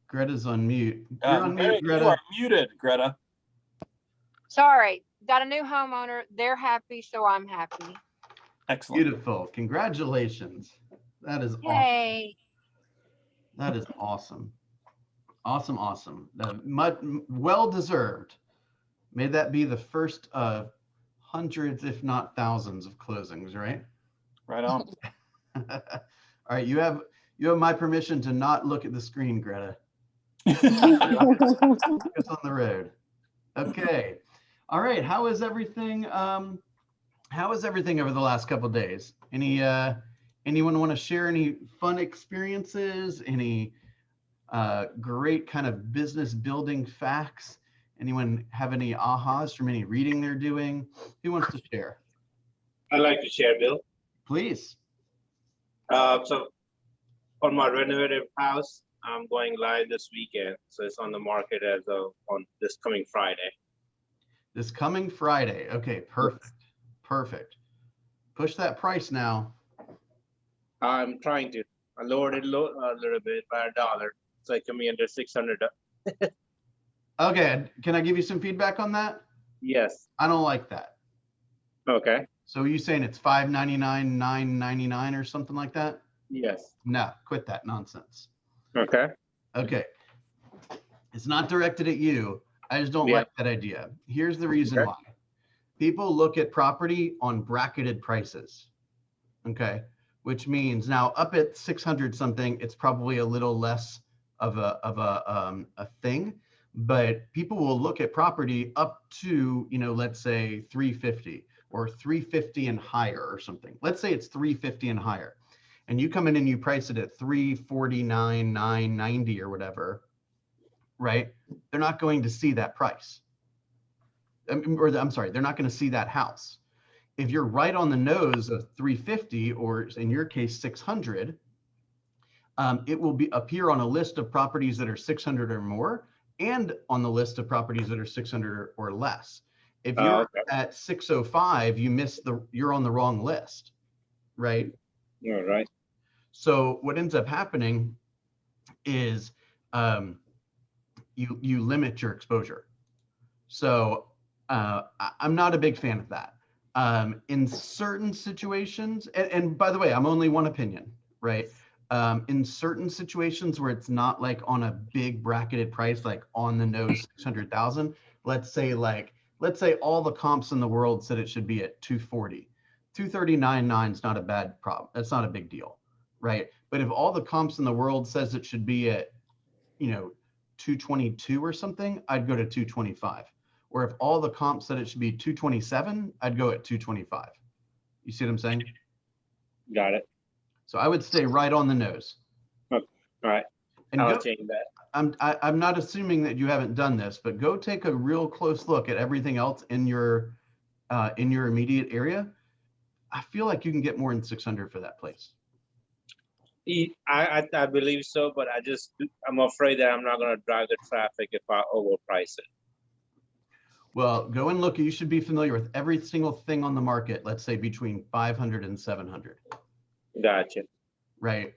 Greta's on mute. You're on Mary, mute, Greta. you are muted, Greta. Sorry, got a new homeowner. They're happy, so I'm happy. Excellent. Beautiful. Congratulations. That is awesome. Yay. That is awesome. Awesome, awesome. Well deserved. May that be the first of hundreds, if not thousands, of closings, right? Right on. All right, you have my permission to not look at the screen, Greta. Focus on the road. Okay. All right. How is everything? How is everything over the last couple of days? Anyone want to share any fun experiences? Any great kind of business building facts? Anyone have any ahas from any reading they're doing? Who wants to share? I'd like to share, Bill. Please. So on my renovated house, I'm going live this weekend. So it's on the market as of on this coming Friday. This coming Friday. Okay, perfect. Perfect. Push that price now. I'm trying to. I lowered it a little bit by $1, so it can be under 600. Okay, can I give you some feedback on that? Yes. I don't like that. Okay. So are you saying it's $599, $999 or something like that? Yes. No, quit that nonsense. Okay. Okay. It's not directed at you. I just don't like that idea. Here's the reason why. People look at property on bracketed prices. Okay. Which means now up at 600 something, it's probably a little less of a thing, but people will look at property up to, let's say 350 or 350 and higher or something. Let's say it's 350 and higher, and you come in and you price it at 349, 990 or whatever, right? They're not going to see that price. I'm sorry, they're not going to see that house. If you're right on the nose of 350, or in your case, 600, it will appear on a list of properties that are 600 or more, and on the list of properties that are 600 or less. If you're at 605, you're on the wrong list, right? Yeah, right. So what ends up happening is you limit your exposure. So I'm not a big fan of that. In certain situations, and by the way, I'm only one opinion, right? In certain situations where it's not like on a big bracketed price, like on the nose 600,000, let's say all the comps in the world said it should be at 240. 239.9 is not a bad problem. That's not a big deal, right? But if all the comps in the world says it should be at, 222 or something, I'd go to 225. Or if all the comps said it should be 227, I'd go at 225. You see what I'm saying? Got it. So I would stay right on the nose. Okay. All right. And I'll change that. I'm not assuming that you haven't done this, but go take a real close look at everything else in your immediate area. I feel like you can get more than 600 for that place. I believe so, but I'm afraid that I'm not going to drive the traffic if I overprice it. Well, go and look. You should be familiar with every single thing on the market, let's say between 500 and 700. Gotcha. Right.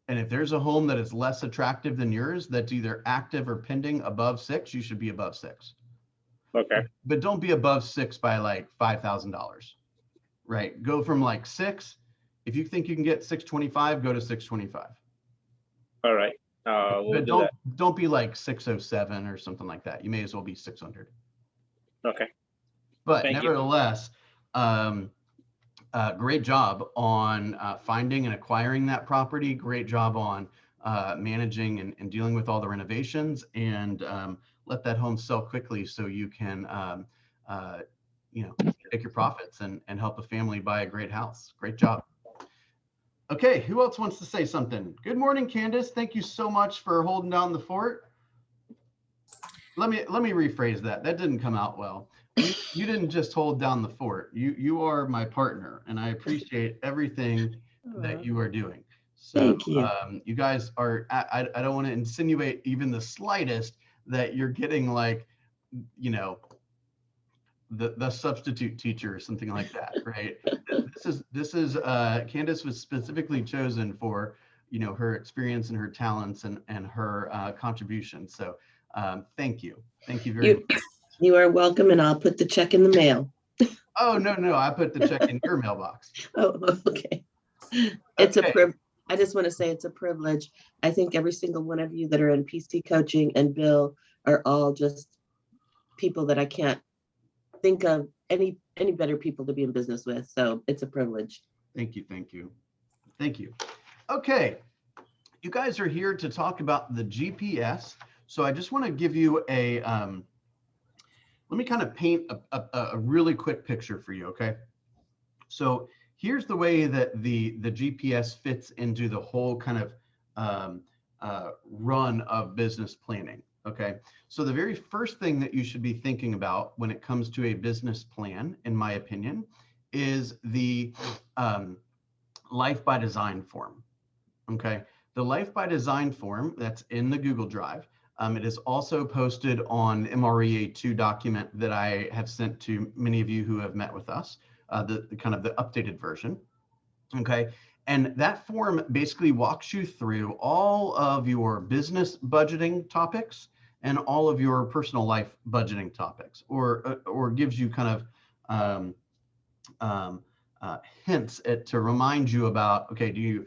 And if there's a home that is less attractive than yours, that's either active or pending above 6, you should be above 6. Okay. But don't be above 6 by like $5,000. Right. Go from like 6. If you think you can get 625, go to 625. All right. We'll But don't be like 607 or something like that. You may as well be 600. Okay. But Thank nevertheless, great job on finding and acquiring that property. Great job on managing and dealing with all the renovations, and let that home sell quickly so you can, take your profits and help a family buy a great house. Great job. Okay, who else wants to say something? Good morning, Candace. Thank you so much for holding down the fort. Let me rephrase that. That didn't come out well. You didn't just hold down the fort. You are my partner, and I appreciate everything that you are doing. So Thank you. You guys are. I don't want to insinuate even the slightest that you're getting like, the substitute teacher or something like that, right? This is Candace was specifically chosen for her experience and her talents and her contributions. So thank you. Thank you very much. You are welcome, and I'll put the check in the mail. Oh, no, I put the check in your mailbox. Oh, okay. It's a Okay. I just want to say it's a privilege. I think every single one of you that are in PC coaching and Bill are all just people that I can't think of any better people to be in business with. So it's a privilege. Thank you. Okay, you guys are here to talk about the GPS. So I just want to give you a, let me kind of paint a really quick picture for you, okay? So here's the way that the GPS fits into the whole kind of run of business planning, okay? So the very first thing that you should be thinking about when it comes to a business plan, in my opinion, is the Life by Design form, okay? The Life by Design form that's in the Google Drive. It is also posted on MREA2 document that I have sent to many of you who have met with us, the kind of the updated version, okay? And that form basically walks you through all of your business budgeting topics and all of your personal life budgeting topics, or gives you kind of hints to remind you about, okay, do you,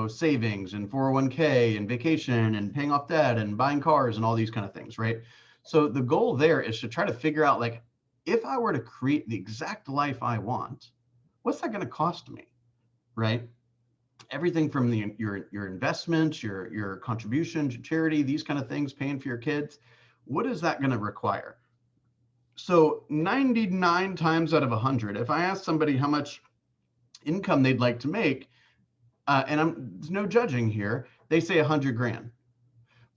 savings and 401k and vacation and paying off debt and buying cars and all these kind of things, right? So the goal there is to try to figure out, like, if I were to create the exact life I want, what's that going to cost me, right? Everything from your investments, your contributions, your charity, these kind of things, paying for your kids, what is that going to require? So 99 times out of 100, if I ask somebody how much income they'd like to make, and there's no judging here, they say 100 grand.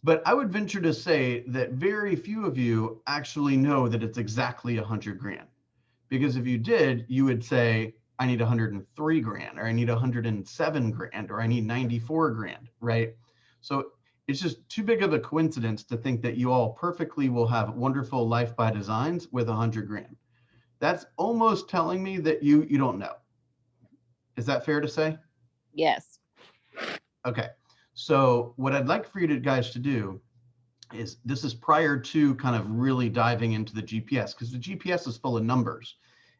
But I would venture to say that very few of you actually know that it's exactly 100 grand. Because if you did, you would say, I need 103 grand, or I need 107 grand, or I need 94 grand, right? So it's just too big of a coincidence to think that you all perfectly will have wonderful life by designs with 100 grand. That's almost telling me that you don't know. Is that fair to say? Yes. Okay. So what I'd like for you guys to do is, this is prior to kind of really diving into the GPS, because the GPS is full of numbers.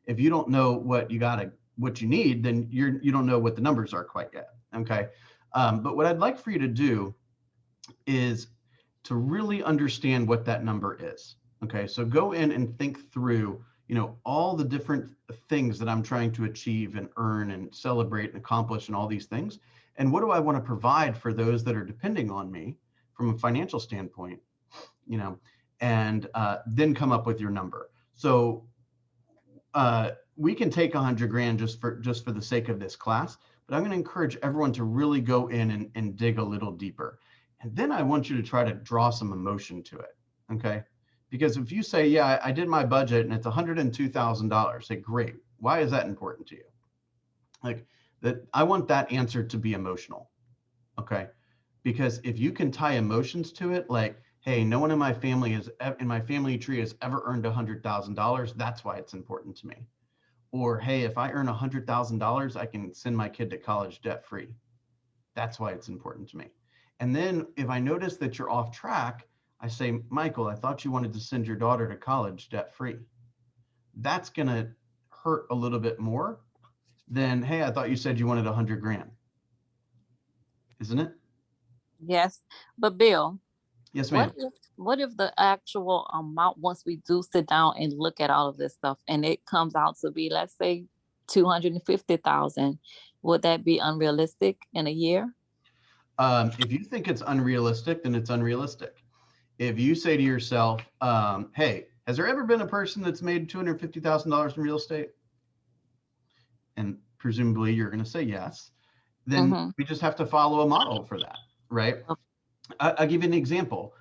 If you don't know what you need, then you don't know what the numbers are quite yet. Okay. But what I'd like for you to do is to really understand what that number is. Okay. So go in and think through, all the different things that I'm trying to achieve and earn and celebrate and accomplish and all these things. And what do I want to provide for those that are depending on me from a financial standpoint, and then come up with your number. So we can take 100 grand just for the sake of this class, but I'm going to encourage everyone to really go in and dig a little deeper. And then I want you to try to draw some emotion to it. Okay. Because if you say, yeah, I did my budget and it's $102,000, say, great. Why is that important to you? Like, that, I want that answer to be emotional. Okay. Because if you can tie emotions to it, like, hey, no one in my family tree has ever earned $100,000. That's why it's important to me. Or, hey, if I earn $100,000, I can send my kid to college debt free. That's why it's important to me. And then if I notice that you're off track, I say, Michael, I thought you wanted to send your daughter to college debt free. That's going to hurt a little bit more than, hey, I thought you said you wanted 100 grand. Isn't it? Yes. But Bill. Yes, ma'am. What if the actual amount, once we do sit down and look at all of this stuff, and it comes out to be, let's say, 250,000, would that be unrealistic in a year? If you think it's unrealistic, then it's unrealistic. If you say to yourself, hey, has there ever been a person that's made $250,000 in real estate? And presumably you're going to say yes. Then we just have to follow a model for that, right? Okay. I'll give you an example.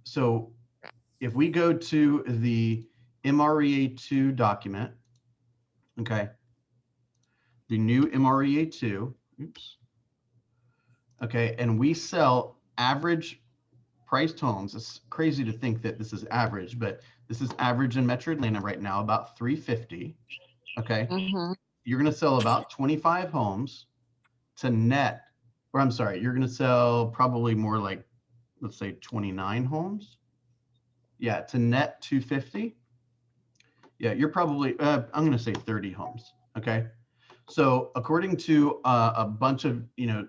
So if we go to the MREA2 document, okay, the new MREA2, oops. Okay, and we sell average priced homes. It's crazy to think that this is average, but this is average in Metro Atlanta right now, about 350. Okay, you're going to sell about 25 homes to net or I'm sorry, you're going to sell probably more like, let's say 29 homes. Yeah, to net 250. Yeah, you're probably, I'm going to say 30 homes. Okay. So according to a bunch of,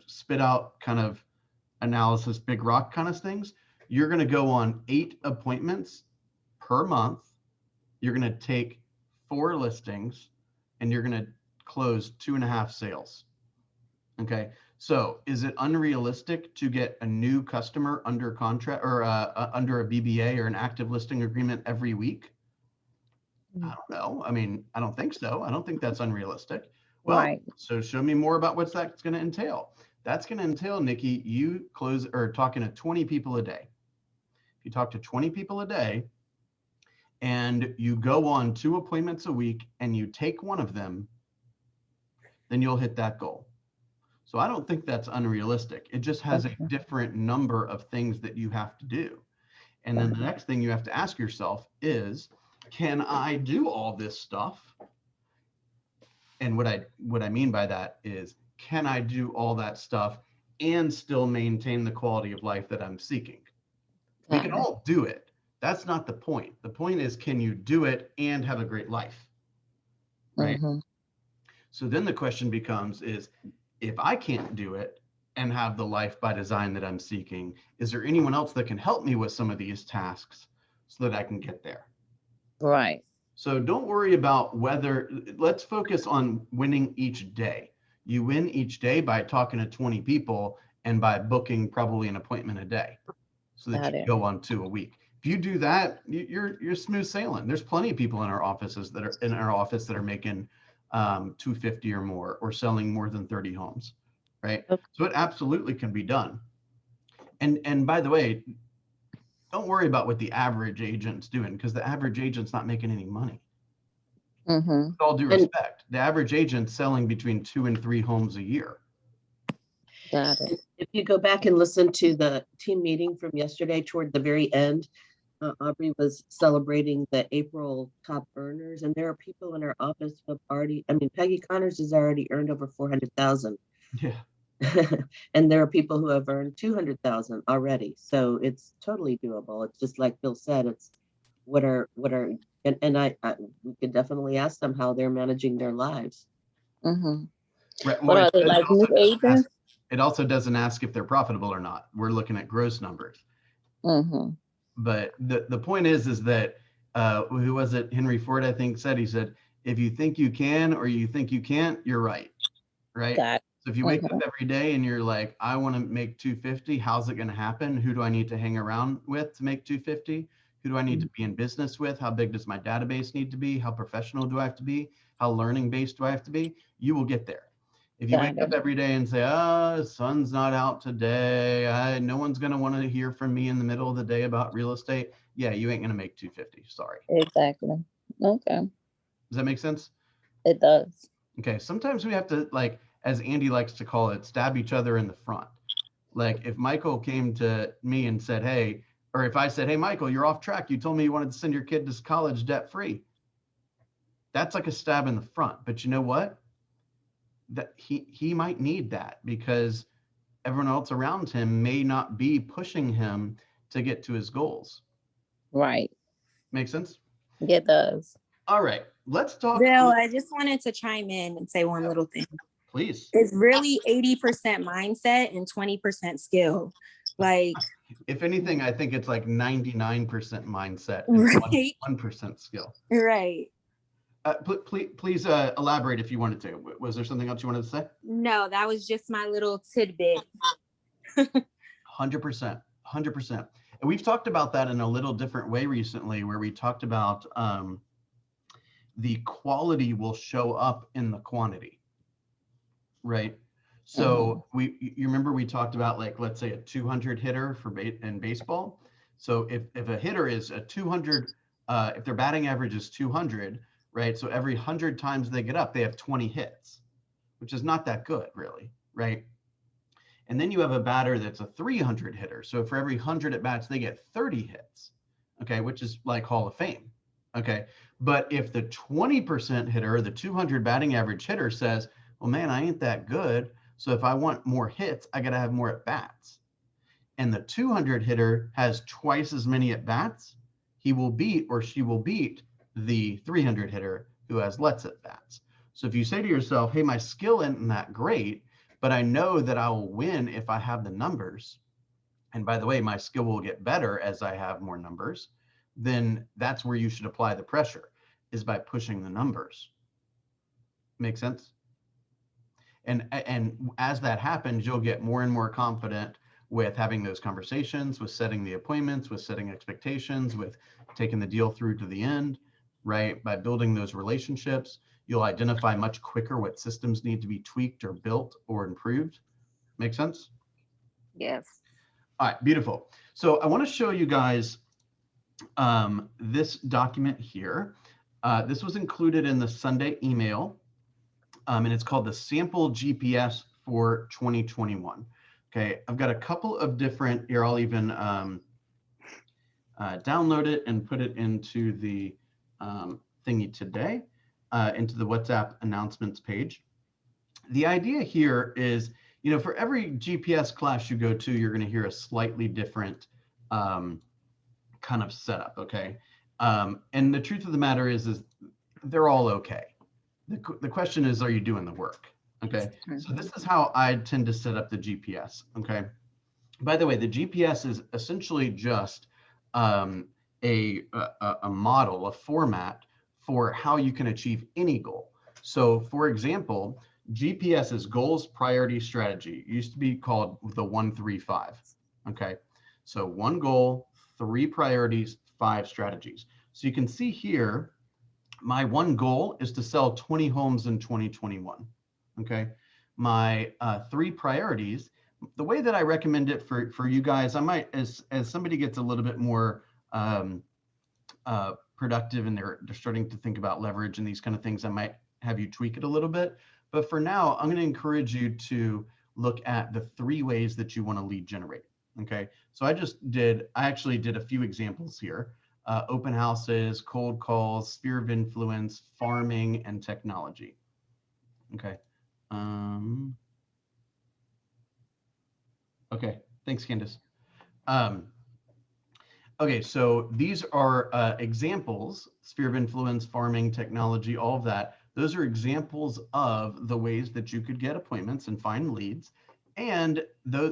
spit out kind of analysis, big rock kind of things, you're going to go on 8 appointments per month. You're going to take 4 listings and you're going to close 2.5 sales. Okay. So is it unrealistic to get a new customer under contract or under a BBA or an active listing agreement every week? I don't know. I mean, I don't think so. I don't think that's unrealistic. Well, Right. so show me more about what's that's going to entail. That's going to entail, Nikki, you close or talking to 20 people a day. If you talk to 20 people a day and you go on 2 appointments a week and you take one of them, then you'll hit that goal. So I don't think that's unrealistic. It just has a different number of things that you have to do. And then the next thing you have to ask yourself is, can I do all this stuff? And what I mean by that is, can I do all that stuff and still maintain the quality of life that I'm seeking? We can all do it. That's not the point. The point is, can you do it and have a great life? Right? So then the question becomes is, if I can't do it and have the life by design that I'm seeking, is there anyone else that can help me with some of these tasks so that I can get there? Right. So don't worry about whether, let's focus on winning each day. You win each day by talking to 20 people and by booking probably an appointment a day so that you go on 2 a week. If you do that, you're smooth sailing. There's plenty of people in our offices that are in our office that are making 250 or more or selling more than 30 homes, right? Okay. So it absolutely can be done. And by the way, don't worry about what the average agent's doing because the average agent's not making any money. With all due respect, the average agent's selling between 2 and 3 homes a year. Got it. If you go back and listen to the team meeting from yesterday toward the very end, Aubrey was celebrating the April top earners, and there are people in our office who have already, I mean, Peggy Connors has already earned over 400,000. Yeah. And there are people who have earned 200,000 already. So it's totally doable. It's just like Bill said, it's what are, and I we could definitely ask them how they're managing their lives. Right. What are they, like new agents? It also doesn't ask if they're profitable or not. We're looking at gross numbers. But the point is that who was it? Henry Ford, I think, said, he said, if you think you can or you think you can't, you're right. Right. Got it. So if you wake up every day and you're like, I want to make 250, how's it going to happen? Who do I need to hang around with to make 250? Who do I need to be in business with? How big does my database need to be? How professional do I have to be? How learning based do I have to be? You will get there. If you wake up every day and say, oh, the sun's not out today, no one's going to want to hear from me in the middle of the day about real estate. Yeah, you ain't going to make 250. Sorry. Exactly. Okay. Does that make sense? It does. Okay. Sometimes we have to, like, as Andy likes to call it, stab each other in the front. Like if Michael came to me and said, hey, or if I said, hey, Michael, you're off track. You told me you wanted to send your kid to college debt free. That's like a stab in the front. But you know what? That he might need that because everyone else around him may not be pushing him to get to his goals. Right. Make sense? It does. All right. Let's talk. Bill, I just wanted to chime in and say one little thing. Please. It's really 80% mindset and 20% skill. Like, if anything, I think it's like 99% mindset and right? 1% skill. Right. Please elaborate if you wanted to. Was there something else you wanted to say? No, that was just my little tidbit. 100%. And we've talked about that in a little different way recently, where we talked about the quality will show up in the quantity. Right. So you remember we talked about, like, let's say a 200 hitter in baseball. So if a hitter is a 200, if their batting average is 200, right? So every 100 times they get up, they have 20 hits, which is not that good, really, right? And then you have a batter that's a 300 hitter. So for every 100 at bats, they get 30 hits, okay, which is like Hall of Fame, okay? But if the 20% hitter, the 200 batting average hitter says, well, man, I ain't that good, So if I want more hits, I got to have more at bats. And the 200 hitter has twice as many at bats. He will beat, or she will beat, the 300 hitter who has less at bats. So if you say to yourself, hey, my skill isn't that great, but I know that I will win if I have the numbers. And by the way, my skill will get better as I have more numbers. Then that's where you should apply the pressure, is by pushing the numbers. Make sense? And as that happens, you'll get more and more confident with having those conversations, with setting the appointments, with setting expectations, with taking the deal through to the end, right? By building those relationships, you'll identify much quicker what systems need to be tweaked or built or improved. Make sense? Yes. All right, beautiful. So I want to show you guys this document here. This was included in the Sunday email, and it's called the Sample GPS for 2021. Okay, I've got a couple of different, here I'll even download it and put it into the thingy today, into the WhatsApp announcements page. The idea here is, you know, for every GPS class you go to, you're going to hear a slightly different kind of setup, okay? And the truth of the matter is they're all okay. The question is, are you doing the work? Okay, so this is how I tend to set up the GPS, okay? By the way, the GPS is essentially just a model, a format for how you can achieve any goal. So for example, GPS is goals, priority, strategy. It used to be called the 1-3-5, okay? So 1 goal, 3 priorities, 5 strategies. So you can see here, my 1 goal is to sell 20 homes in 2021. Okay, my 3 priorities, the way that I recommend it for you guys, I might, as somebody gets a little bit more productive and they're starting to think about leverage and these kind of things, I might have you tweak it a little bit. But for now, I'm going to encourage you to look at the 3 ways that you want to lead generate. Okay, so I actually did a few examples here. Open houses, cold calls, sphere of influence, farming, and technology. Okay. Okay, thanks, Candace. Okay, so these are examples, sphere of influence, farming, technology, all of that. Those are examples of the ways that you could get appointments and find leads. And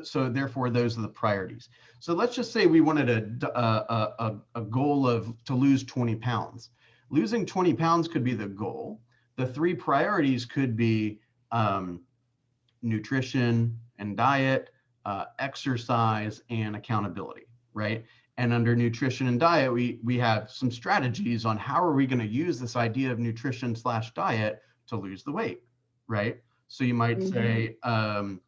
so therefore, those are the priorities. So let's just say we wanted a goal to lose 20 pounds. Losing 20 pounds could be the goal. The 3 priorities could be nutrition and diet, exercise, and accountability, right? And under nutrition and diet, we have some strategies on how are we going to use this idea of nutrition / diet to lose the weight, right? So you might say, I'm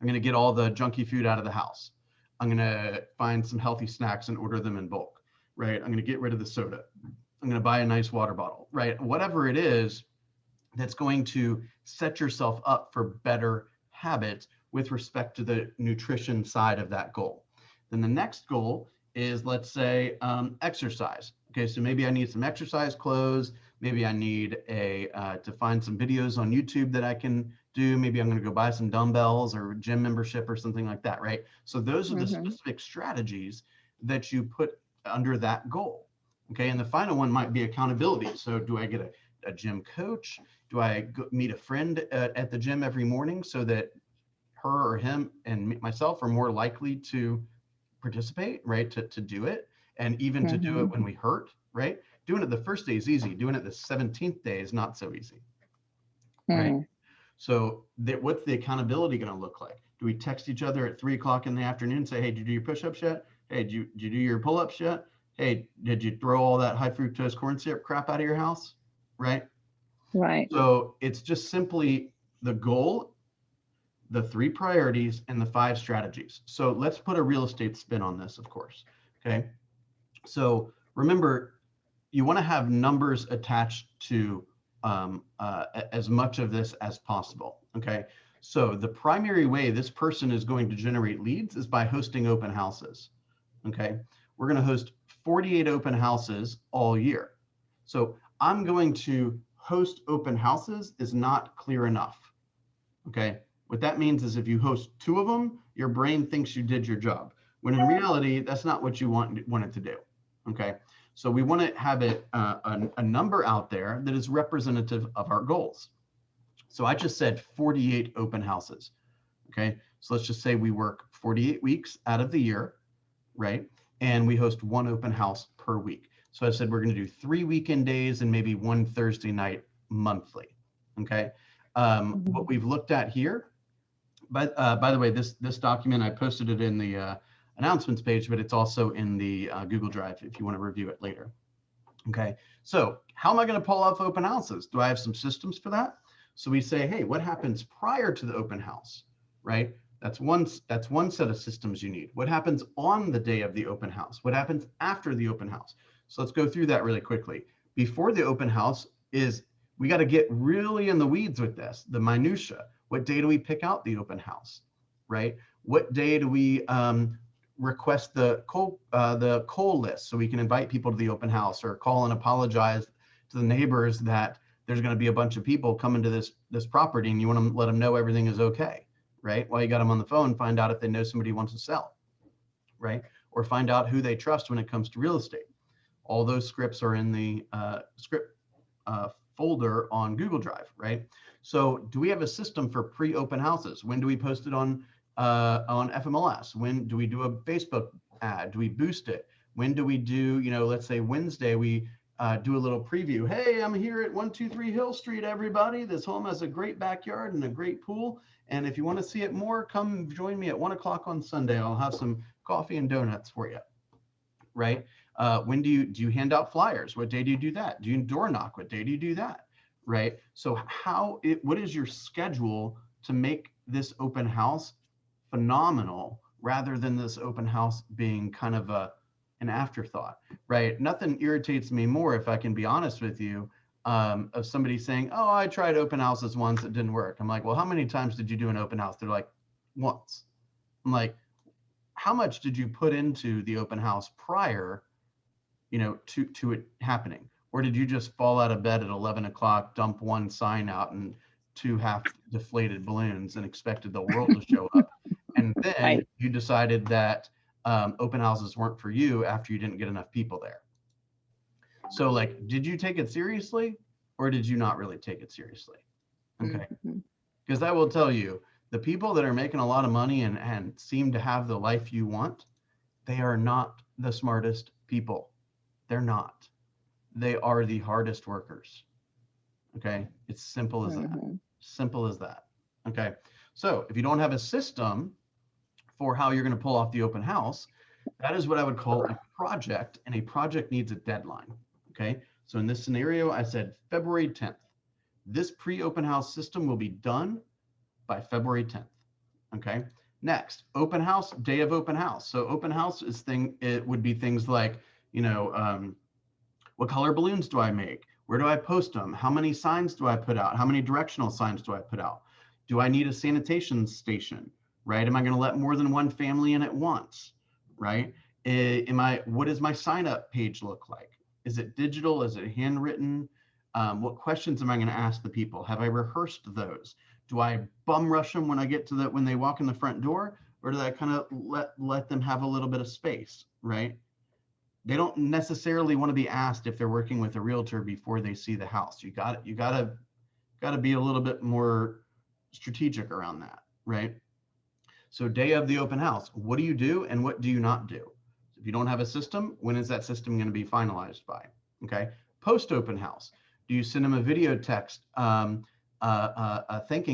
going to get all the junky food out of the house. I'm going to find some healthy snacks and order them in bulk, right? I'm going to get rid of the soda. I'm going to buy a nice water bottle, right? Whatever it is that's going to set yourself up for better habits with respect to the nutrition side of that goal. Then the next goal is, let's say, exercise. Okay, so maybe I need some exercise clothes. Maybe I need to find some videos on YouTube that I can do. Maybe I'm going to go buy some dumbbells or gym membership or something like that, right? So those are the specific strategies that you put under that goal. Okay, and the final one might be accountability. So do I get a gym coach? Do I go meet a friend at the gym every morning so that her or him and myself are more likely to participate, right? To do it, and even to do it when we hurt, right? Doing it the first day is easy. Doing it the 17th day is not so easy, right? So what's the accountability going to look like? Do we text each other at 3 o'clock in the afternoon and say, hey, did you do your push-ups yet? Hey, did you do your pull-ups yet? Hey, did you throw all that high fructose corn syrup crap out of your house? Right? Right. So it's just simply the goal, the 3 priorities, and the 5 strategies. So let's put a real estate spin on this, of course. Okay. So remember, you want to have numbers attached to as much of this as possible. Okay. So the primary way this person is going to generate leads is by hosting open houses. Okay. We're going to host 48 open houses all year. So I'm going to host open houses is not clear enough. Okay. What that means is if you host 2 of them, your brain thinks you did your job, when in reality, that's not what you want it to do. Okay. So we want to have a number out there that is representative of our goals. So I just said 48 open houses. Okay. So let's just say we work 48 weeks out of the year, right? And we host 1 open house per week. So I said we're going to do 3 weekend days and maybe 1 Thursday night monthly. Okay. What we've looked at here, but by the way, this document, I posted it in the announcements page, but it's also in the Google Drive if you want to review it later. Okay. So how am I going to pull off open houses? Do I have some systems for that? So we say, hey, what happens prior to the open house, right? That's one set of systems you need. What happens on the day of the open house? What happens after the open house? So let's go through that really quickly. Before the open house is, we got to get really in the weeds with this, the minutia. What day do we pick out the open house, right? What day do we request the coal list so we can invite people to the open house, or call and apologize to the neighbors that there's going to be a bunch of people coming to this property and you want to let them know everything is okay, right? While you got them on the phone, find out if they know somebody who wants to sell, right? Or find out who they trust when it comes to real estate. All those scripts are in the script folder on Google Drive, right? So do we have a system for pre-open houses? When do we post it on FMLS? When do we do a Facebook ad? Do we boost it? When do we do, let's say Wednesday, we do a little preview. Hey, I'm here at 123 Hill Street, everybody. This home has a great backyard and a great pool. And if you want to see it more, come join me at 1 o'clock on Sunday. I'll have some coffee and donuts for you, right? When do you hand out flyers? What day do you do that? Do you door knock? What day do you do that, right? So what is your schedule to make this open house phenomenal rather than this open house being kind of an afterthought, right? Nothing irritates me more, if I can be honest with you, of somebody saying, oh, I tried open houses once, it didn't work. I'm like, well, how many times did you do an open house? They're like, once. I'm like, how much did you put into the open house prior, to it happening? Or did you just fall out of bed at 11 o'clock, dump 1 sign out and 2 half deflated balloons and expected the world to show up? And then you decided that open houses weren't for you after you didn't get enough people there. So like, did you take it seriously or did you not really take it seriously? Okay. Because I will tell you, the people that are making a lot of money and seem to have the life you want, they are not the smartest people. They're not. They are the hardest workers. Okay. It's simple as that. Simple as that. Okay. So if you don't have a system for how you're going to pull off the open house, that is what I would call a project, and a project needs a deadline. Okay. So in this scenario, I said February 10th. This pre-open house system will be done by February 10th. Okay. Next, open house, day of open house. So open house it would be things like, what color balloons do I make? Where do I post them? How many signs do I put out? How many directional signs do I put out? Do I need a sanitation station, right? Am I going to let more than 1 family in at once, right? What does my sign up page look like? Is it digital? Is it handwritten? What questions am I going to ask the people? Have I rehearsed those? Do I bum rush them when when they walk in the front door, or do I kind of let them have a little bit of space, right? They don't necessarily want to be asked if they're working with a realtor before they see the house. You got to be a little bit more strategic around that, right? So day of the open house, what do you do and what do you not do? If you don't have a system, when is that system going to be finalized by? Okay. Post open house, do you send them a video text thanking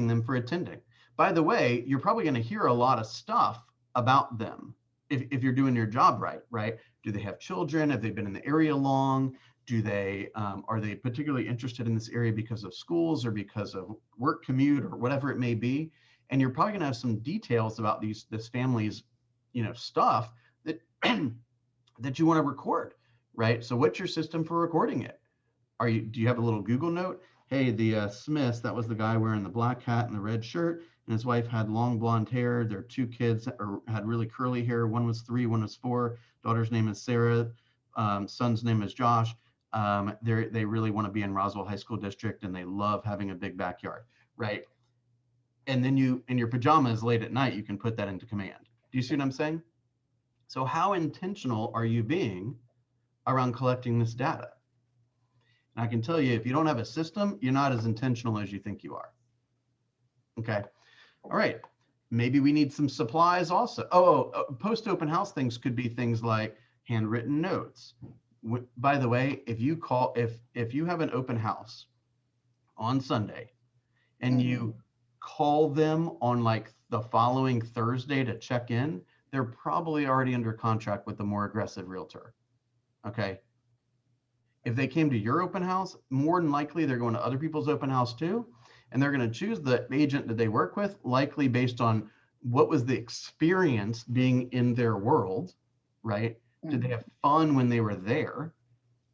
them for attending? By the way, you're probably going to hear a lot of stuff about them if you're doing your job right? Do they have children? Have they been in the area long? Are they particularly interested in this area because of schools or because of work commute or whatever it may be? And you're probably going to have some details about this family's, stuff that that you want to record, right? So what's your system for recording it? Do you have a little Google note? Hey, the Smiths, that was the guy wearing the black hat and the red shirt, and his wife had long blonde hair. Their 2 kids had really curly hair. One was 3, one was 4. Daughter's name is Sarah. Son's name is Josh. They really want to be in Roswell High School District, and they love having a big backyard, right? and then you, in your pajamas late at night, you can put that into command. Do you see what I'm saying? So how intentional are you being around collecting this data? And I can tell you, if you don't have a system, you're not as intentional as you think you are. Okay. All right. Maybe we need some supplies also. Post open house things could be things like handwritten notes. By the way, if you have an open house on Sunday and you call them on like the following Thursday to check in, they're probably already under contract with a more aggressive realtor. Okay. If they came to your open house, more than likely they're going to other people's open house too. And they're going to choose the agent that they work with, likely based on what was the experience being in their world, right? Did they have fun when they were there,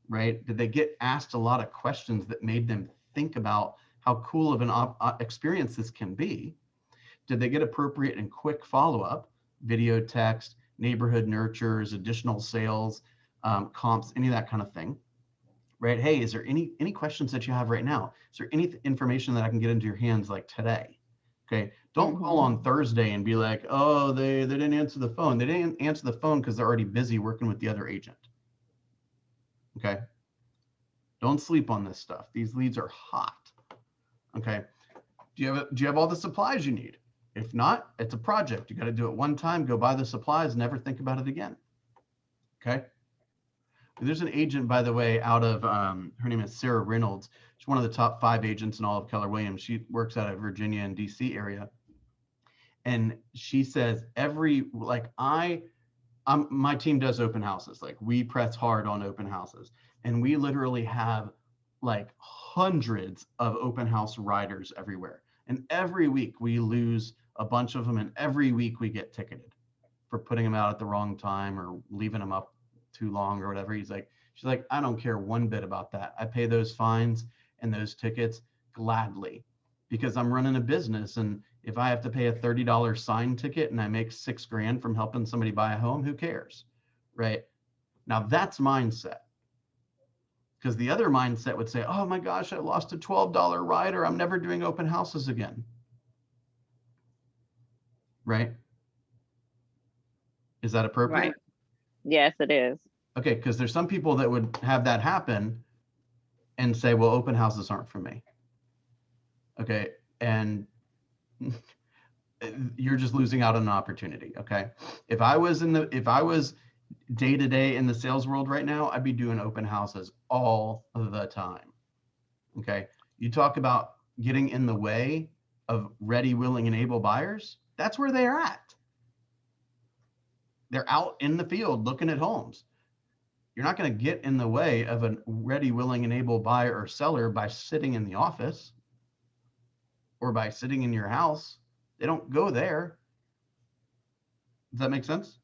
right? Did they get asked a lot of questions that made them think about how cool of an experience this can be? Did they get appropriate and quick follow-up, video, text, neighborhood nurtures, additional sales, comps, any of that kind of thing? Right? Hey, is there any questions that you have right now? Is there any information that I can get into your hands like today? Okay. Don't call on Thursday and be like, oh, they didn't answer the phone. They didn't answer the phone because they're already busy working with the other agent. Okay. Don't sleep on this stuff. These leads are hot. Okay. Do you have all the supplies you need? If not, it's a project. You got to do it one time, go buy the supplies, never think about it again. Okay. There's an agent, by the way, out of, her name is Sarah Reynolds. She's one of the top 5 agents in all of Keller Williams. She works out of Virginia and DC area. And she says my team does open houses. Like we press hard on open houses, and we literally have like hundreds of open house riders everywhere. And every week we lose a bunch of them. And every week we get ticketed for putting them out at the wrong time or leaving them up too long or whatever. She's like, I don't care one bit about that. I pay those fines and those tickets gladly because I'm running a business. And if I have to pay a $30 sign ticket and I make $6,000 from helping somebody buy a home, who cares? Right? Now that's mindset. Because the other mindset would say, oh my gosh, I lost a $12 rider. I'm never doing open houses again. Right? Is that appropriate? Right. Yes, it is. Okay, because there's some people that would have that happen and say, well, open houses aren't for me. Okay, and you're just losing out on an opportunity. Okay, if I was day to day in the sales world right now, I'd be doing open houses all the time. Okay, you talk about getting in the way of ready, willing, and able buyers. That's where they're at. They're out in the field looking at homes. You're not going to get in the way of a ready, willing, and able buyer or seller by sitting in the office or by sitting in your house. They don't go there. Does that make sense?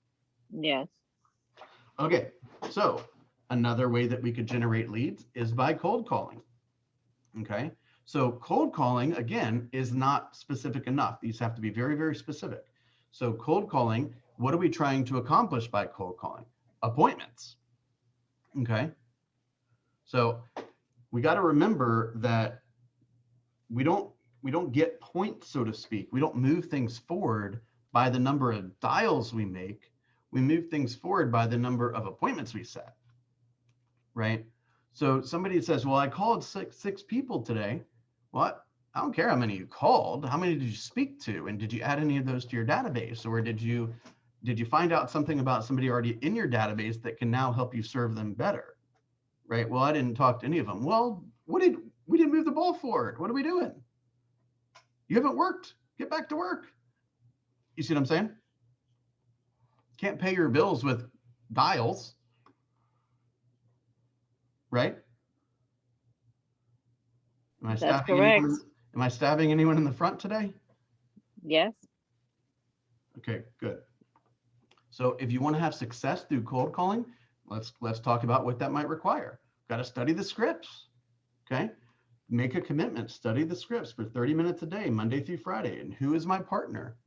Yes. Okay, so another way that we could generate leads is by cold calling. Okay, so cold calling, again, is not specific enough. These have to be very, very specific. So cold calling, what are we trying to accomplish by cold calling? Appointments. Okay. So we got to remember that we don't get points, so to speak. We don't move things forward by the number of dials we make. We move things forward by the number of appointments we set. Right? So somebody says, well, I called six people today. What? I don't care how many you called. How many did you speak to? And did you add any of those to your database? Or did you find out something about somebody already in your database that can now help you serve them better? Right? Well, I didn't talk to any of them. Well, we didn't move the ball forward. What are we doing? You haven't worked. Get back to work. You see what I'm saying? Can't pay your bills with dials. Right? That's correct. Am I stabbing anyone in the front today? Yes. Okay, good. So if you want to have success through cold calling, let's talk about what that might require. Got to study the scripts. Okay? Make a commitment, study the scripts for 30 minutes a day, Monday through Friday. And who is my partner?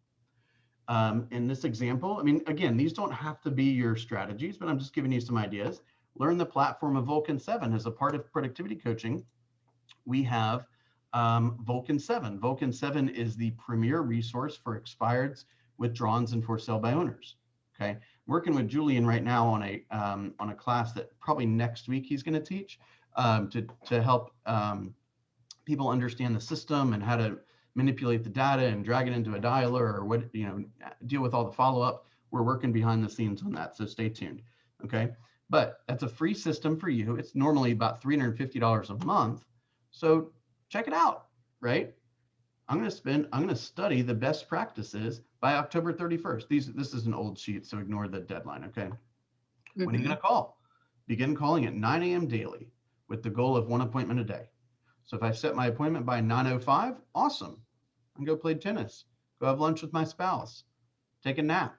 In this example, I mean, again, these don't have to be your strategies, but I'm just giving you some ideas. Learn the platform of Vulcan 7 as a part of productivity coaching. We have Vulcan 7. Vulcan 7 is the premier resource for expireds, withdrawns, and for sale by owners. Okay, I'm working with Julian right now on a class that probably next week he's going to teach to help people understand the system and how to manipulate the data and drag it into a dialer or what, deal with all the follow-up. We're working behind the scenes on that, so stay tuned. Okay, but that's a free system for you. It's normally about $350 a month, so check it out. Right, I'm going to study the best practices by October 31st. This is an old sheet, so ignore the deadline. Okay, when are you going to call? Begin calling at 9 a.m. daily with the goal of 1 appointment a day. So if I set my appointment by 9:05, awesome. I can go play tennis, go have lunch with my spouse, take a nap.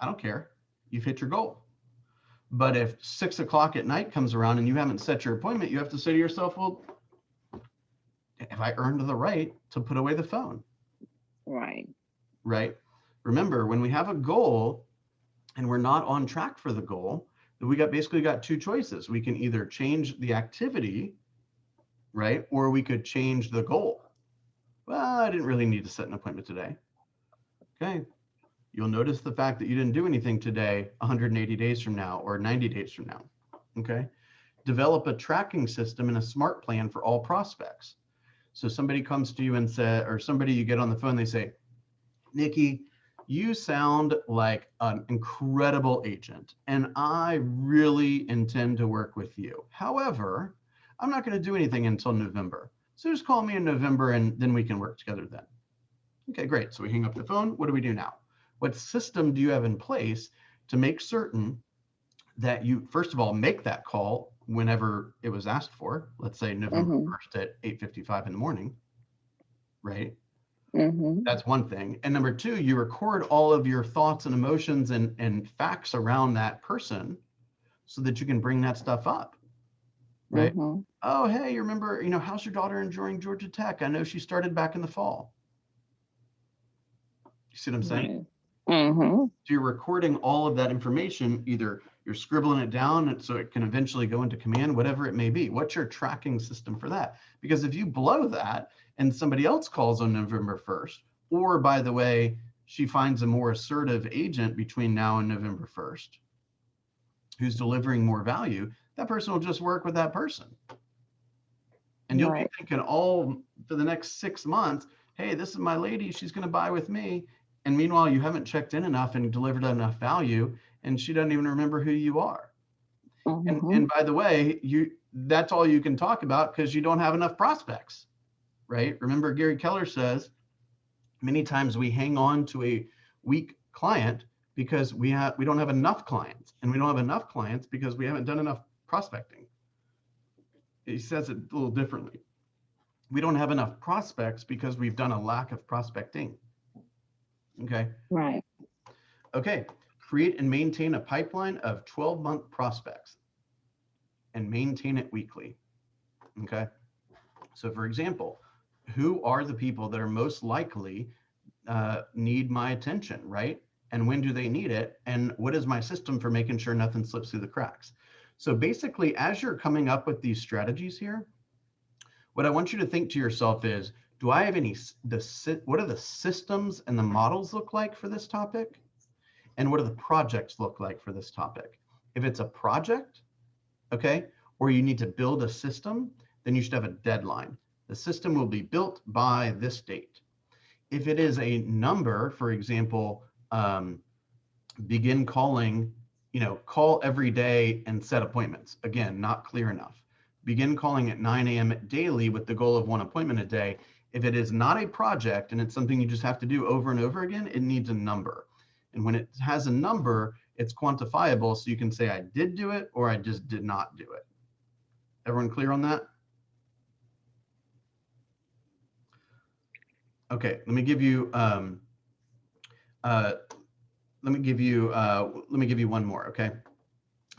I don't care. You've hit your goal. But if 6 o'clock at night comes around and you haven't set your appointment, you have to say to yourself, well, have I earned the right to put away the phone? Right. Right. Remember, when we have a goal and we're not on track for the goal, we basically got two choices. We can either change the activity, right? Or we could change the goal. Well, I didn't really need to set an appointment today. Okay. You'll notice the fact that you didn't do anything today 180 days from now or 90 days from now. Okay. Develop a tracking system and a smart plan for all prospects. So somebody comes to you and says, or somebody you get on the phone, they say, Nikki, you sound like an incredible agent, and I really intend to work with you. However, I'm not going to do anything until November. So just call me in November and then we can work together then. Okay, great. So we hang up the phone. What do we do now? What system do you have in place to make certain that you, first of all, make that call whenever it was asked for? Let's say November 1st at 8:55 in the morning, right? That's one thing. And number two, you record all of your thoughts and emotions and facts around that person so that you can bring that stuff up, right? Oh, hey, you remember, how's your daughter enjoying Georgia Tech? I know she started back in the fall. You see what I'm saying? So you're recording all of that information, either you're scribbling it down so it can eventually go into command, whatever it may be. What's your tracking system for that? Because if you blow that and somebody else calls on November 1st, or by the way, she finds a more assertive agent between now and November 1st, who's delivering more value, that person will just work with that person. And you'll be thinking all for the next 6 months, hey, this is my lady, she's going to buy with me. And meanwhile, you haven't checked in enough and delivered enough value, and she doesn't even remember who you are. And by the way, that's all you can talk about because you don't have enough prospects, right? Remember, Gary Keller says, many times we hang on to a weak client because we don't have enough clients, and we don't have enough clients because we haven't done enough prospecting. He says it a little differently. We don't have enough prospects because we've done a lack of prospecting. Okay. Right. Okay. Create and maintain a pipeline of 12-month prospects and maintain it weekly. Okay. So for example, who are the people that are most likely need my attention, right? And when do they need it? And what is my system for making sure nothing slips through the cracks? So basically, as you're coming up with these strategies here, what I want you to think to yourself is, do I have what do the systems and the models look like for this topic? And what do the projects look like for this topic? If it's a project, okay, or you need to build a system, then you should have a deadline. The system will be built by this date. If it is a number, for example, begin calling, call every day and set appointments. Again, not clear enough. Begin calling at 9 a.m. daily with the goal of 1 appointment a day. If it is not a project and it's something you just have to do over and over again, it needs a number. And when it has a number, it's quantifiable. So you can say, I did do it or I just did not do it. Everyone clear on that? Okay, let me give you one more. Okay,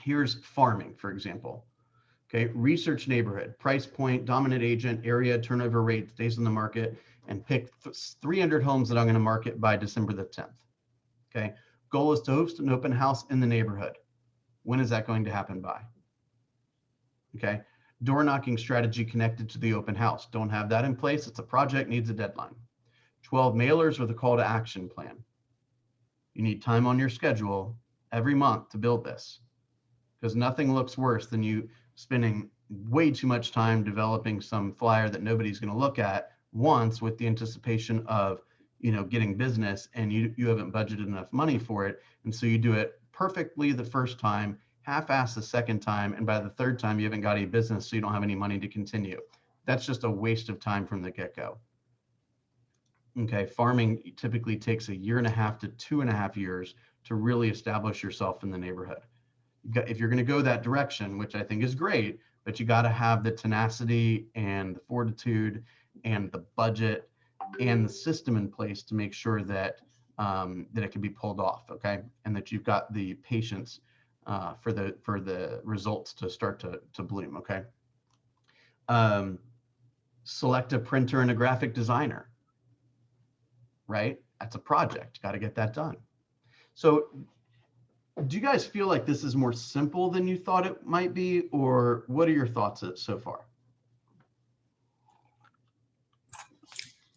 here's farming, for example. Okay, research neighborhood, price point, dominant agent, area, turnover rate, days on the market, and pick 300 homes that I'm going to market by December the 10th. Okay, goal is to host an open house in the neighborhood. When is that going to happen by? Okay, Door knocking strategy connected to the open house. Don't have that in place. It's a project, needs a deadline. 12 mailers with a call to action plan. You need time on your schedule every month to build this, because nothing looks worse than you spending way too much time developing some flyer that nobody's going to look at once with the anticipation of, getting business, and you haven't budgeted enough money for it. And so you do it perfectly the first time, half-ass the second time, and by the third time you haven't got any business, so you don't have any money to continue. That's just a waste of time from the get-go. Okay, farming typically takes 1.5 to 2.5 years to really establish yourself in the neighborhood. If you're going to go that direction, which I think is great, but you got to have the tenacity and the fortitude and the budget and the system in place to make sure that that it can be pulled off. Okay, and that you've got the patience for the results to start to bloom. Okay. Select a printer and a graphic designer. Right? That's a project. Got to get that done. So do you guys feel like this is more simple than you thought it might be, or what are your thoughts so far?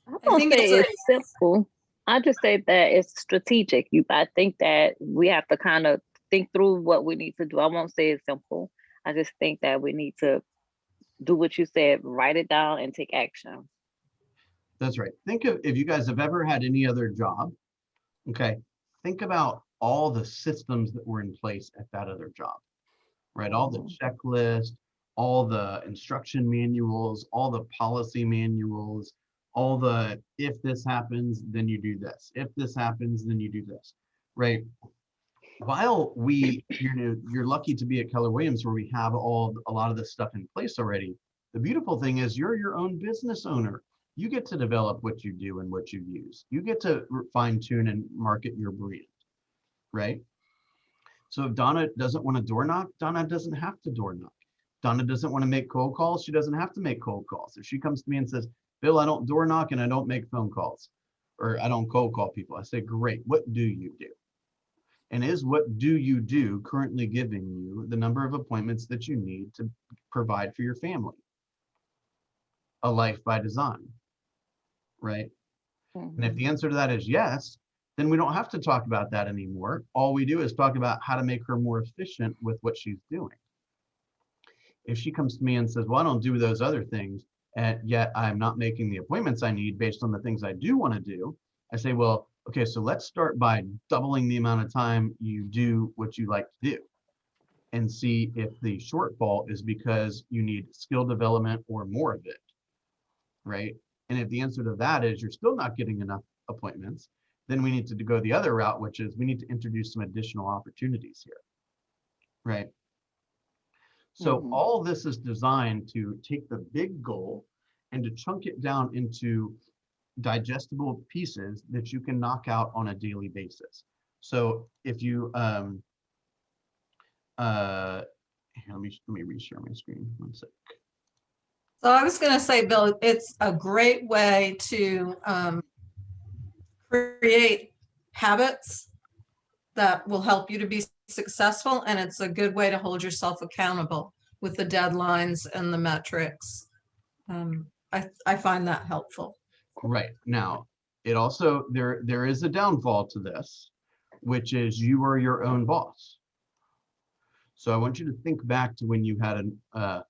I don't think say it's it's simple. I just say that it's strategic. I think that we have to kind of think through what we need to do. I won't say it's simple. I just think that we need to do what you said, write it down and take action. That's right. Think of, if you guys have ever had any other job, okay, think about all the systems that were in place at that other job, right? All the checklists, all the instruction manuals, all the policy manuals, all the, if this happens, then you do this. If this happens, then you do this, right? While you're lucky to be at Keller Williams where we have a lot of this stuff in place already. The beautiful thing is you're your own business owner. You get to develop what you do and what you use. You get to fine tune and market your brand, right? So if Donna doesn't want to door knock, Donna doesn't have to door knock. Donna doesn't want to make cold calls. She doesn't have to make cold calls. If she comes to me and says, Bill, I don't door knock and I don't make phone calls, or I don't cold call people, I say, great, what do you do? And is what do you do currently giving you the number of appointments that you need to provide for your family? A life by design, right? And if the answer to that is yes, then we don't have to talk about that anymore. All we do is talk about how to make her more efficient with what she's doing. If she comes to me and says, well, I don't do those other things, and yet I'm not making the appointments I need based on the things I do want to do, I say, well, okay, so let's start by doubling the amount of time you do what you like to do and see if the shortfall is because you need skill development or more of it, right? And if the answer to that is you're still not getting enough appointments, then we need to go the other route, which is we need to introduce some additional opportunities here, right? So all this is designed to take the big goal and to chunk it down into digestible pieces that you can knock out on a daily basis. So if you here, let me reshare my screen 1 sec. So I was going to say, Bill, it's a great way to create habits that will help you to be successful, and it's a good way to hold yourself accountable with the deadlines and the metrics. I find that helpful. Right. Now, it also, there is a downfall to this, which is you are your own boss. So I want you to think back to when you had a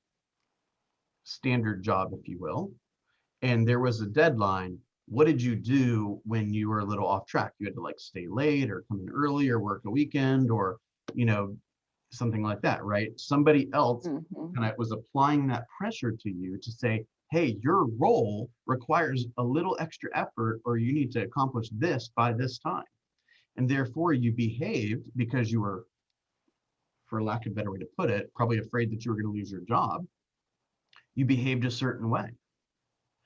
standard job, if you will, and there was a deadline. What did you do when you were a little off track? You had to like stay late or come in early or work a weekend or, something like that, right? Somebody else kind of was applying that pressure to you to say, hey, your role requires a little extra effort, or you need to accomplish this by this time. And therefore you behaved because you were, for lack of a better way to put it, probably afraid that you were going to lose your job. You behaved a certain way.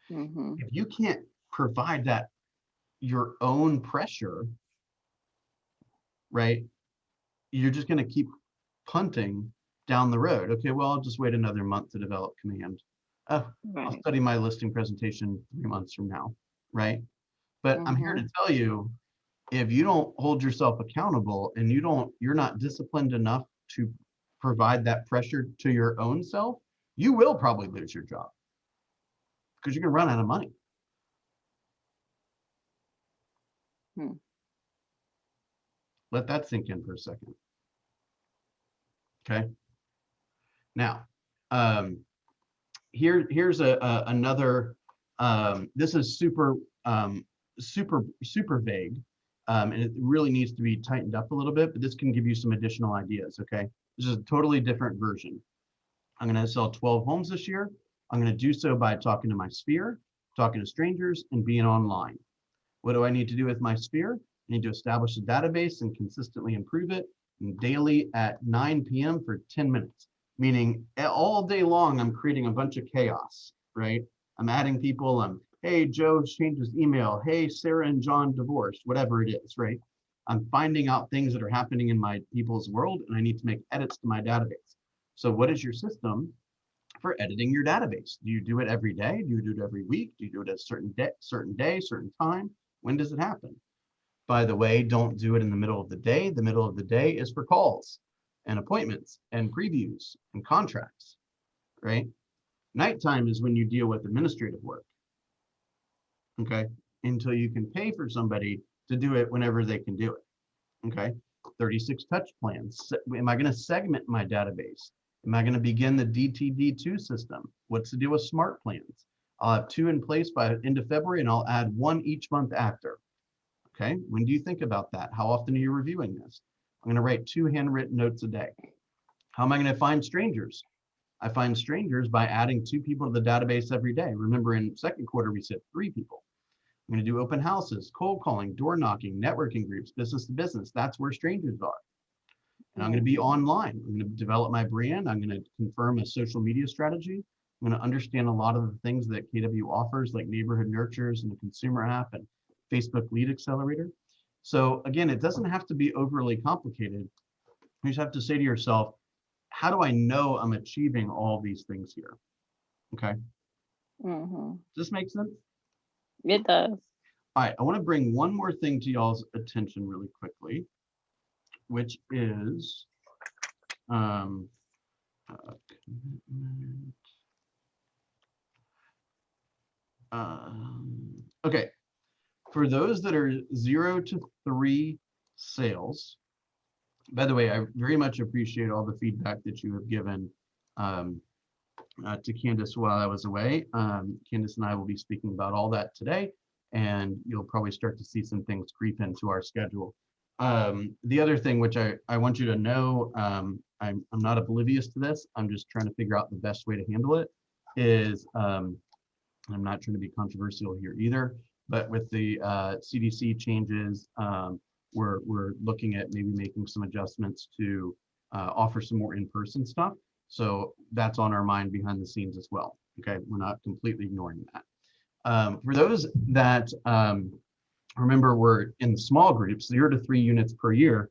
If you can't provide that, your own pressure, right? You're just going to keep punting down the road. Okay, well, I'll just wait another month to develop command. I'll study my listing presentation 3 months from now, right? But I'm here to tell you, if you don't hold yourself accountable and you're not disciplined enough to provide that pressure to your own self, you will probably lose your job because you're going to run out of money. Let that sink in for a second. Okay. Now, here's another. This is super vague, and it really needs to be tightened up a little bit. But this can give you some additional ideas. Okay. This is a totally different version. I'm going to sell 12 homes this year. I'm going to do so by talking to my sphere, talking to strangers, and being online. What do I need to do with my sphere? I need to establish a database and consistently improve it daily at 9 p.m. for 10 minutes, meaning all day long, I'm creating a bunch of chaos, right? I'm adding people, hey, Joe changed his email. Hey, Sarah and John divorced, whatever it is, right? I'm finding out things that are happening in my people's world, and I need to make edits to my database. So what is your system for editing your database? Do you do it every day? Do you do it every week? Do you do it at a certain day, certain time? When does it happen? By the way, don't do it in the middle of the day. The middle of the day is for calls and appointments and previews and contracts, right? Nighttime is when you deal with administrative work, okay? Until you can pay for somebody to do it whenever they can do it, okay? 36 touch plans. Am I gonna segment my database? Am I gonna begin the DTD2 system? What's the deal with smart plans? I'll have 2 in place by end of February, and I'll add 1 each month after. Okay, when do you think about that? How often are you reviewing this? I'm going to write 2 handwritten notes a day. How am I going to find strangers? I find strangers by adding 2 people to the database every day. Remember, in second quarter, we said 3 people. I'm going to do open houses, cold calling, door knocking, networking groups, business to business. That's where strangers are. And I'm going to be online. I'm going to develop my brand. I'm going to confirm a social media strategy. I'm going to understand a lot of the things that KW offers, like neighborhood nurtures and the consumer app and Facebook lead accelerator. So again, it doesn't have to be overly complicated. You just have to say to yourself, how do I know I'm achieving all these things here? Okay. Does this make sense? It does. All right, I want to bring one more thing to y'all's attention really quickly, which is okay. For those that are 0 to 3 sales, by the way, I very much appreciate all the feedback that you have given to Candace while I was away. Candace and I will be speaking about all that today, and you'll probably start to see some things creep into our schedule. The other thing which I want you to know, I'm not oblivious to this, I'm just trying to figure out the best way to handle it, is I'm not trying to be controversial here either, but with the CDC changes, we're looking at maybe making some adjustments to offer some more in-person stuff. So that's on our mind behind the scenes as well. Okay, we're not completely ignoring that. For those that remember, we're in small groups, 0 to 3 units per year.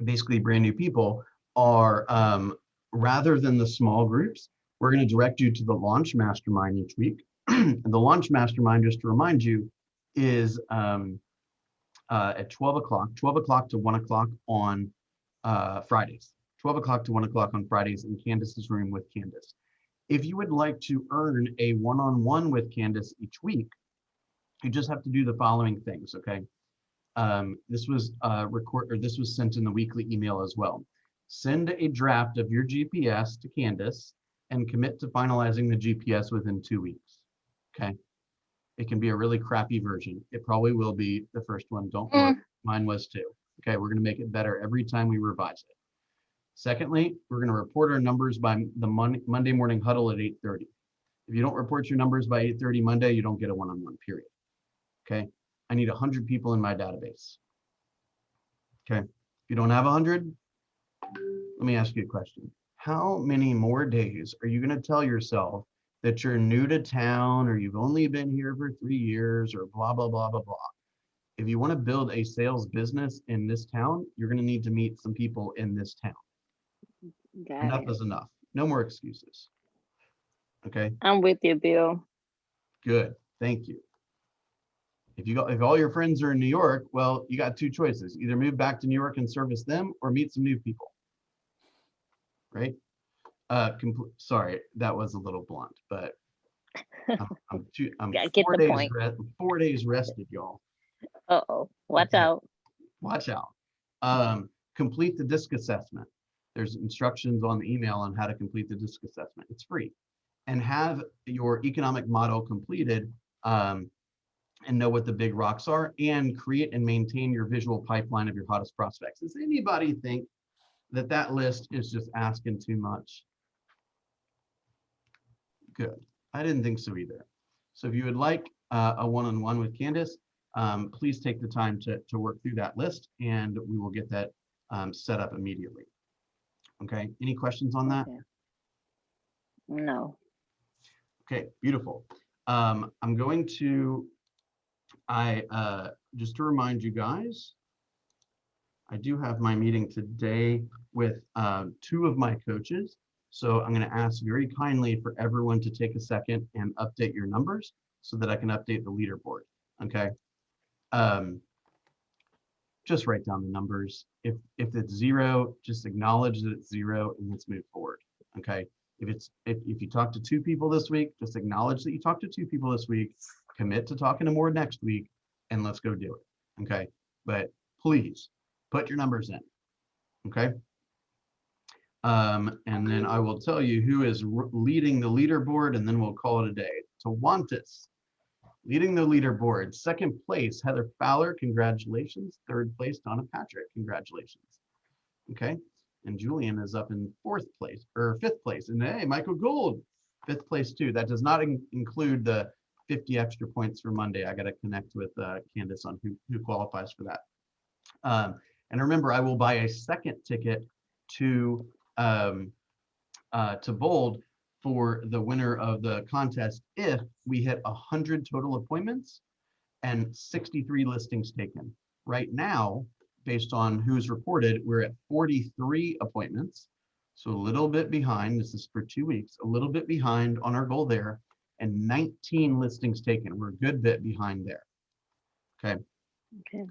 Basically, brand new people are rather than the small groups, we're going to direct you to the launch mastermind each week. And the launch mastermind, just to remind you, is at 12 o'clock to 1 o'clock on Fridays. 12 o'clock to 1 o'clock on Fridays in Candace's room with Candace. If you would like to earn a one-on-one with Candace each week, you just have to do the following things, okay? This was this was sent in the weekly email as well. Send a draft of your GPS to Candace and commit to finalizing the GPS within 2 weeks, okay? It can be a really crappy version. It probably will be the first one, don't worry. Mine was too. Okay, we're gonna make it better every time we revise it. Secondly, we're gonna report our numbers by the Monday morning huddle at 8:30. If you don't report your numbers by 8:30 Monday, you don't get a one-on-one, period. Okay, I need 100 people in my database. Okay, if you don't have 100, let me ask you a question. How many more days are you gonna tell yourself that you're new to town or you've only been here for 3 years or blah, blah, blah, blah, blah? If you wanna build a sales business in this town, you're gonna need to meet some people in this town. Enough is enough. No more excuses. Okay. I'm with you, Bill. Good. Thank you. If all your friends are in New York, well, you got 2 choices. Either move back to New York and service them or meet some new people. Right? Sorry, that was a little blunt, but I'm I get the point. 4 days rested, y'all. Uh-oh, watch Okay. out. Watch out. Complete the disc assessment. There's instructions on the email on how to complete the disc assessment. It's free. And have your economic model completed, and know what the big rocks are, and create and maintain your visual pipeline of your hottest prospects. Does anybody think that that list is just asking too much? Good. I didn't think so either. So if you would like a one-on-one with Candace, please take the time to work through that list, and we will get that set up immediately. Okay, any questions on that? Okay. No. Okay, beautiful. I'm going to, just to remind you guys, I do have my meeting today with 2 of my coaches. So I'm going to ask very kindly for everyone to take a second and update your numbers so that I can update the leaderboard. Okay. Just write down the numbers. If it's 0, just acknowledge that it's 0 and let's move forward. Okay. If you talk to 2 people this week, just acknowledge that you talked to 2 people this week, commit to talking to more next week, and let's go do it. Okay. But please put your numbers in. Okay. And then I will tell you who is leading the leaderboard, and then we'll call it a day. Tawantis, leading the leaderboard. 2nd place, Heather Fowler, congratulations. 3rd place, Donna Patrick, congratulations. Okay, and Julian is up in 4th place, or 5th place. And hey, Michael Gould, 5th place too. That does not include the 50 extra points for Monday. I got to connect with Candace on who qualifies for that. And remember, I will buy a 2nd ticket to Bold for the winner of the contest if we hit 100 total appointments and 63 listings taken. Right now, based on who's reported, we're at 43 appointments. So a little bit behind. This is for 2 weeks, a little bit behind on our goal there, and 19 listings taken. We're a good bit behind there. Okay. Okay.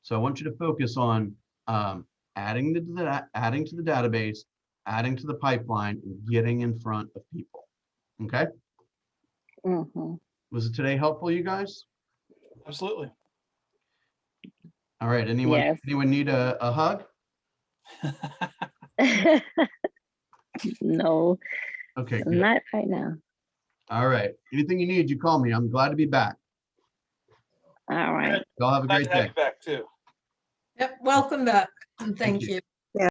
So I want you to focus on adding to the database, adding to the pipeline, and getting in front of people. Okay. Mm-hmm. Was it today helpful, you guys? Absolutely. All right. Anyone? Yes. Anyone need a hug? No, Okay. Good. not right now. All right. Anything you need, you call me. I'm glad to be back. All right. Y'all have a Glad great to have day. you back too. Yep, welcome back, and thank you. you.